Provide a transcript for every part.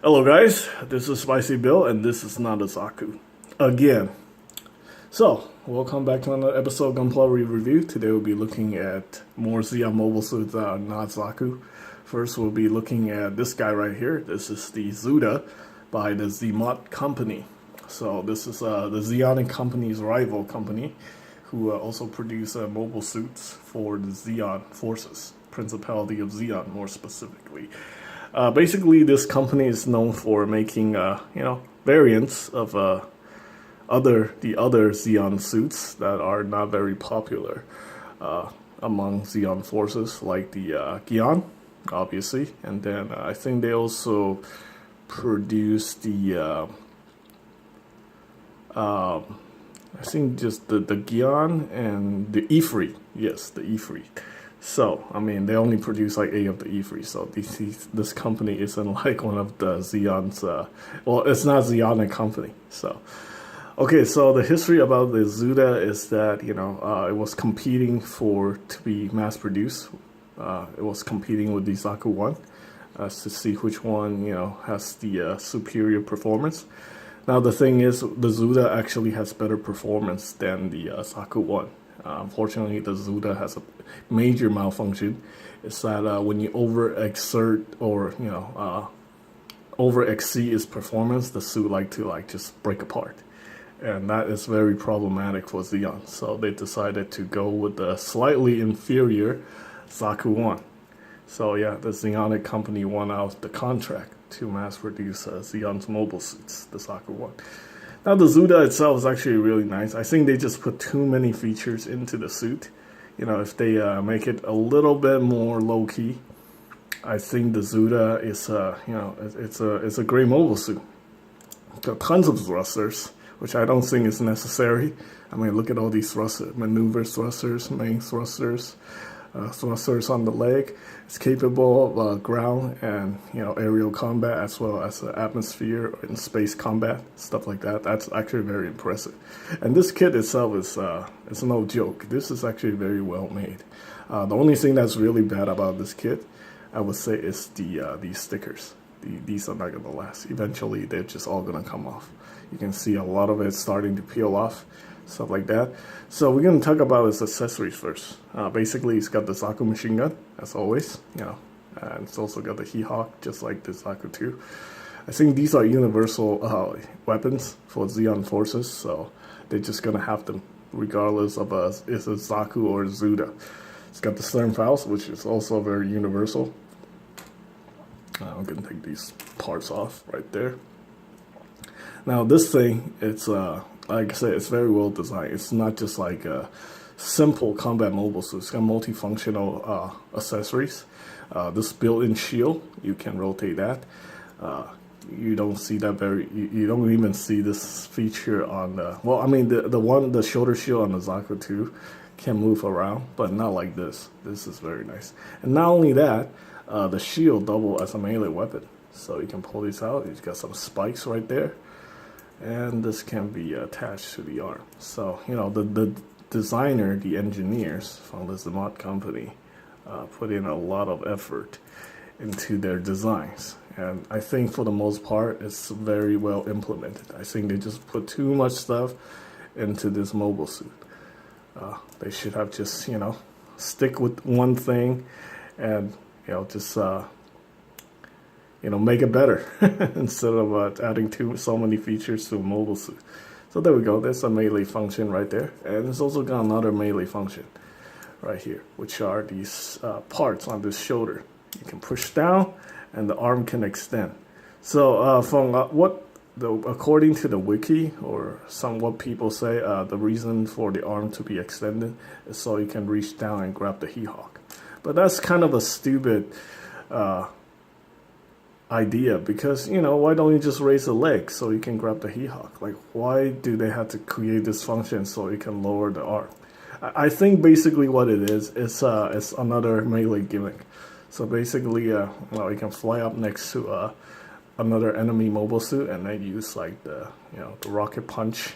Hello guys, this is Spicy Bill and this is NOT Zakus again. So, welcome back to another episode of Gunpla Review. Today we'll be looking at more Zeon mobile suits that are NOT Zakus. First we'll be looking at this guy right here. This is the Zuda by the ZMOT company. So this is the Zeonic company's rival company who also produce mobile suits for the Zeon forces, Principality of Zeon more specifically. Basically, this company is known for making, variants of the other Zeon suits that are not very popular among Zeon forces, like the Gion, obviously, and then I think they also produce the I think just the Gion and the Ifrit. Yes, the Ifrit. So, I mean, they only produce like 8 of the Ifrit, so this company isn't like one of the Zeon's, well, it's not Zeonic company, so. Okay, so the history about the Zuda is that, it was competing to be mass-produced. It was competing with the Zaku 1 to see which one, has the superior performance. Now, the thing is, the Zuda actually has better performance than the Zaku 1. Unfortunately, the Zuda has a major malfunction. It's that when you overexert or over-exceed its performance, the suit like to just break apart, and that is very problematic for Zeon. So they decided to go with the slightly inferior Zaku 1. So yeah, the Zeonic company won out the contract to mass-produce Zeon's mobile suits, the Zaku 1. Now, the Zuda itself is actually really nice. I think they just put too many features into the suit. If they make it a little bit more low-key, I think the Zuda is, it's a great mobile suit. It's got tons of thrusters, which I don't think is necessary. I mean, look at all these maneuver thrusters, main thrusters, thrusters on the leg. It's capable of ground and aerial combat as well as atmosphere and space combat, stuff like that. That's actually very impressive. And this kit itself is no joke. This is actually very well made. The only thing that's really bad about this kit, I would say, is these stickers. These are not gonna last. Eventually, they're just all gonna come off. You can see a lot of it starting to peel off, stuff like that. So we're going to talk about its accessories first. Basically, it's got the Zaku machine gun, as always, and it's also got the He-Hawk, just like the Zaku 2. I think these are universal weapons for Zeon forces, so they're just going to have them, regardless of it's a Zaku or a Zuda. It's got the Stern Faust, which is also very universal. I'm going to take these parts off right there. Now, this thing, it's like I said, it's very well designed. It's not just like a simple combat mobile suit. It's got multifunctional accessories. This built-in shield, you can rotate that. You don't see that you don't even see this feature on the, well, I mean, the shoulder shield on the Zaku 2 can move around, but not like this. This is very nice. And not only that, the shield double as a melee weapon. So you can pull these out. You've got some spikes right there. And this can be attached to the arm. So, the designer, the engineers from the ZMOT company put in a lot of effort into their designs. And I think for the most part, it's very well implemented. I think they just put too much stuff into this mobile suit. They should have just, stick with one thing and, just make it better instead of adding so many features to a mobile suit. So there we go. There's a melee function right there. And it's also got another melee function right here, which are these parts on this shoulder. You can push down and the arm can extend. So from according to the wiki, or what people say, the reason for the arm to be extended is so you can reach down and grab the He-Hawk. But that's kind of a stupid idea, because why don't you just raise the leg so you can grab the He-Hawk? Like, why do they have to create this function so you can lower the arm? I think basically what it is it's another melee gimmick. So basically, you can fly up next to another enemy mobile suit and then use like the rocket punch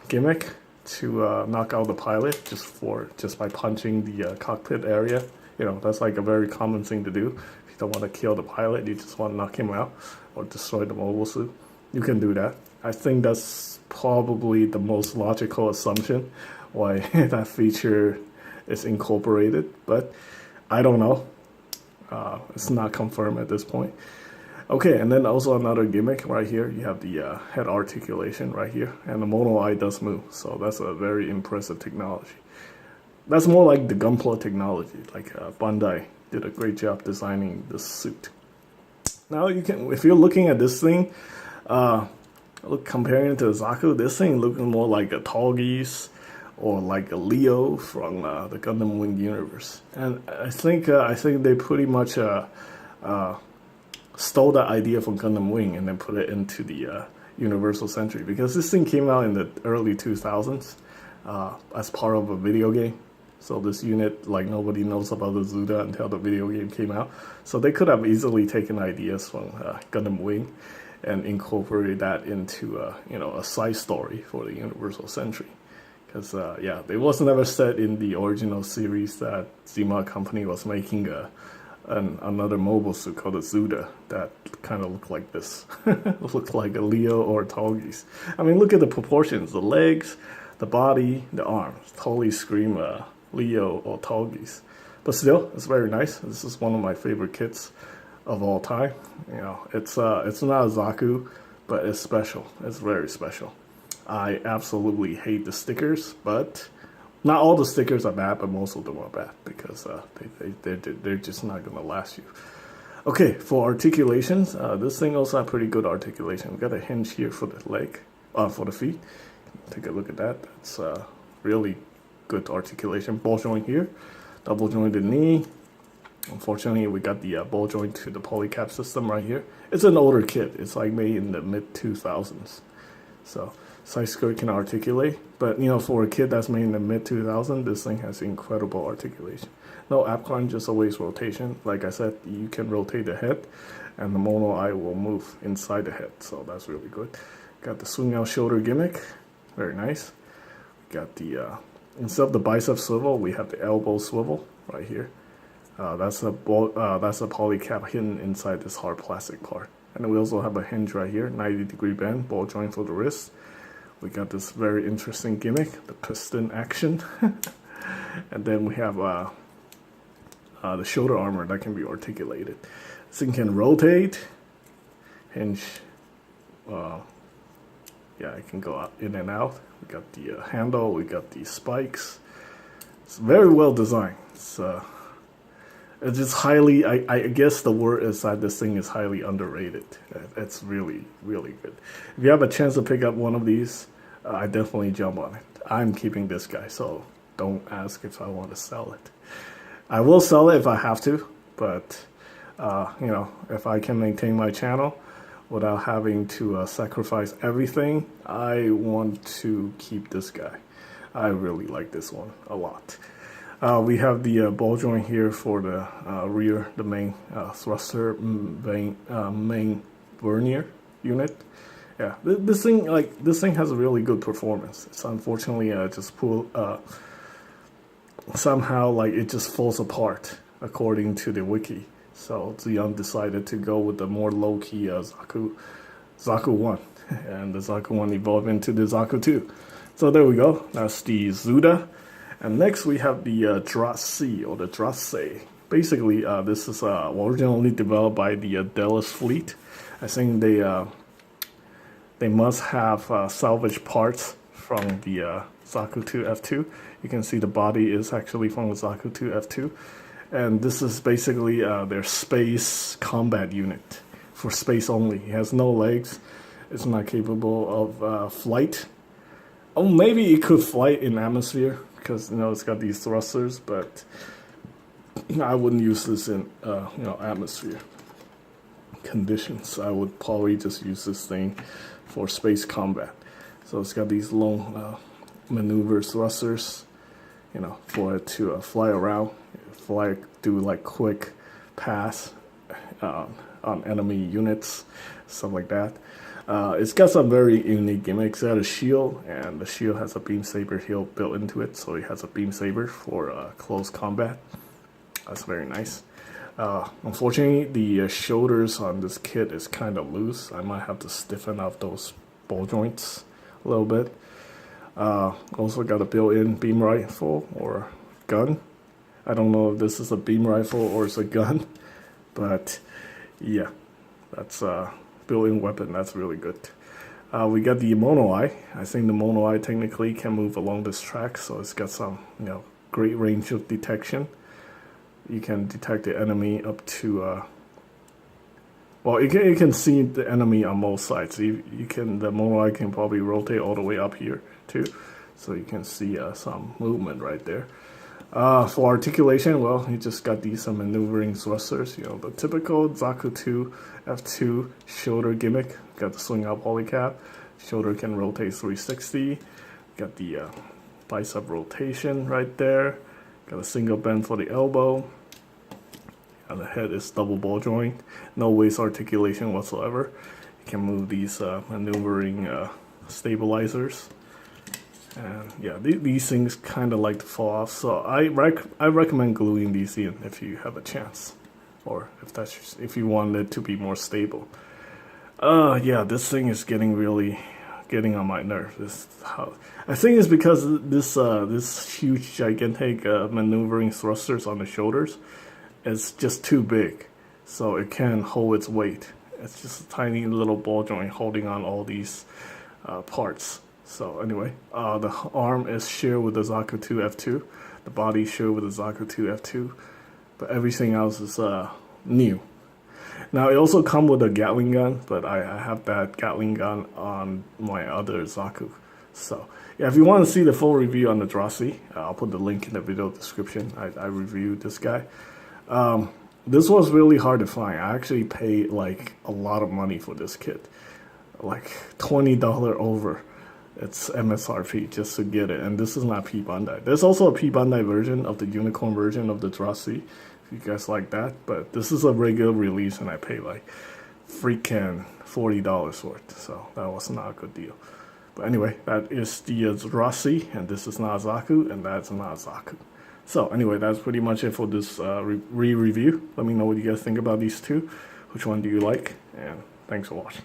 gimmick to knock out the pilot just by punching the cockpit area. That's like a very common thing to do. If you don't want to kill the pilot, you just want to knock him out or destroy the mobile suit, you can do that. I think that's probably the most logical assumption why that feature is incorporated, but I don't know. It's not confirmed at this point. Okay, and then also another gimmick right here. You have the head articulation right here, and the mono eye does move, so that's a very impressive technology. That's more like the Gunpla technology, like Bandai did a great job designing this suit. Now you can, if you're looking at this thing, comparing it to Zaku, this thing looking more like a Tallgeese or like a Leo from the Gundam Wing universe. And I think they pretty much stole that idea from Gundam Wing and then put it into the Universal Century, because this thing came out in the early 2000s as part of a video game. So this unit, like, nobody knows about the Zuda until the video game came out. So they could have easily taken ideas from Gundam Wing and incorporated that into a side story for the Universal Century. Because yeah, it was never said in the original series that Zima Company was making another mobile suit called a Zuda that kind of looked like this. Looked like a Leo or a Tallgeese. I mean, look at the proportions, the legs, the body, the arms. Totally scream Leo or Tallgeese. But still, it's very nice. This is one of my favorite kits of all time. You know, it's not a Zaku, but it's special. It's very special. I absolutely hate the stickers, but not all the stickers are bad, but most of them are bad because they're just not gonna last you. Okay, for articulations, this thing also has pretty good articulation. We got a hinge here for the leg, for the feet. Take a look at that. That's really good articulation. Ball joint here, double jointed knee. Unfortunately, we got the ball joint to the polycap system right here. It's an older kit. It's like made in the mid 2000s. So side skirt can articulate, but for a kid that's made in the mid 2000s, this thing has incredible articulation. No app climb, just always rotation. Like I said, you can rotate the head, and the mono eye will move inside the head. So that's really good. Got the swing out shoulder gimmick, very nice. Got the instead of the bicep swivel, we have the elbow swivel right here. That's a polycap hidden inside this hard plastic part. And then we also have a hinge right here, 90-degree bend, ball joint for the wrist. We got this very interesting gimmick, the piston action. And then we have the shoulder armor that can be articulated. This thing can rotate, hinge. Yeah, it can go out, in and out. We got the handle, we got the spikes. It's very well designed. It's just highly, I guess the word is that this thing is highly underrated. It's really, really good. If you have a chance to pick up one of these, I definitely jump on it. I'm keeping this guy, so don't ask if I want to sell it. I will sell it if I have to, but if I can maintain my channel without having to sacrifice everything, I want to keep this guy. I really like this one a lot. We have the ball joint here for the rear, the main thruster, main vernier unit. Yeah, this thing has a really good performance. It's unfortunately just somehow it just falls apart according to the wiki. So Zeon decided to go with the more low-key Zaku 1, and the Zaku 1 evolved into the Zaku 2. So there we go. That's the Zuda. And next we have the Drasse, or the Drasse. Basically, this is originally developed by the Dallas fleet. I think they must have salvaged parts from the Zaku 2 F2. You can see the body is actually from the Zaku 2 F2. And this is basically their space combat unit for space only. It has no legs. It's not capable of flight. Oh, maybe it could fly in atmosphere, because it's got these thrusters, but I wouldn't use this in atmosphere conditions. I would probably just use this thing for space combat. So it's got these long maneuver thrusters, for it to fly around, do quick pass on enemy units, stuff like that. It's got some very unique gimmicks. It has a shield, and the shield has a beam saber hill built into it, so it has a beam saber for close combat. That's very nice. Unfortunately, the shoulders on this kit is kind of loose. I might have to stiffen up those ball joints a little bit. Also got a built-in beam rifle or gun. I don't know if this is a beam rifle or it's a gun, but yeah, that's a built-in weapon. That's really good. We got the mono eye. I think the mono eye technically can move along this track, so it's got some, great range of detection. You can detect the enemy up to, well, you can see the enemy on both sides. The mono eye can probably rotate all the way up here too, so you can see some movement right there. For articulation, well, you just got these maneuvering thrusters, the typical Zaku 2 F2 shoulder gimmick. Got the swing out polycap, shoulder can rotate 360. Got the bicep rotation right there. Got a single bend for the elbow. And the head is double ball joint. No waist articulation whatsoever. You can move these maneuvering stabilizers. And yeah, these things kind of like to fall off. So I recommend gluing these in if you have a chance, or if you want it to be more stable. Yeah, this thing is getting on my nerves. I think it's because this huge gigantic maneuvering thrusters on the shoulders is just too big, so it can't hold its weight. It's just a tiny little ball joint holding on all these parts. So anyway, the arm is shared with the Zaku 2 F2, the body is shared with the Zaku 2 F2, but everything else is new. Now it also comes with a Gatling gun, but I have that Gatling gun on my other Zaku. So yeah, if you want to see the full review on the Drosy, I'll put the link in the video description. I reviewed this guy. This was really hard to find. I actually paid like a lot of money for this kit, like $20 over its MSRP just to get it. And this is not P Bandai. There's also a P Bandai version of the unicorn version of the Drosy, if you guys like that. But this is a regular release, and I paid like freaking $40 for it. So that was not a good deal. But anyway, that is the Drosy, and this is NOT Zaku, and that's NOT Zaku. So anyway, that's pretty much it for this re-review. Let me know what you guys think about these two. Which one do you like? And thanks for watching.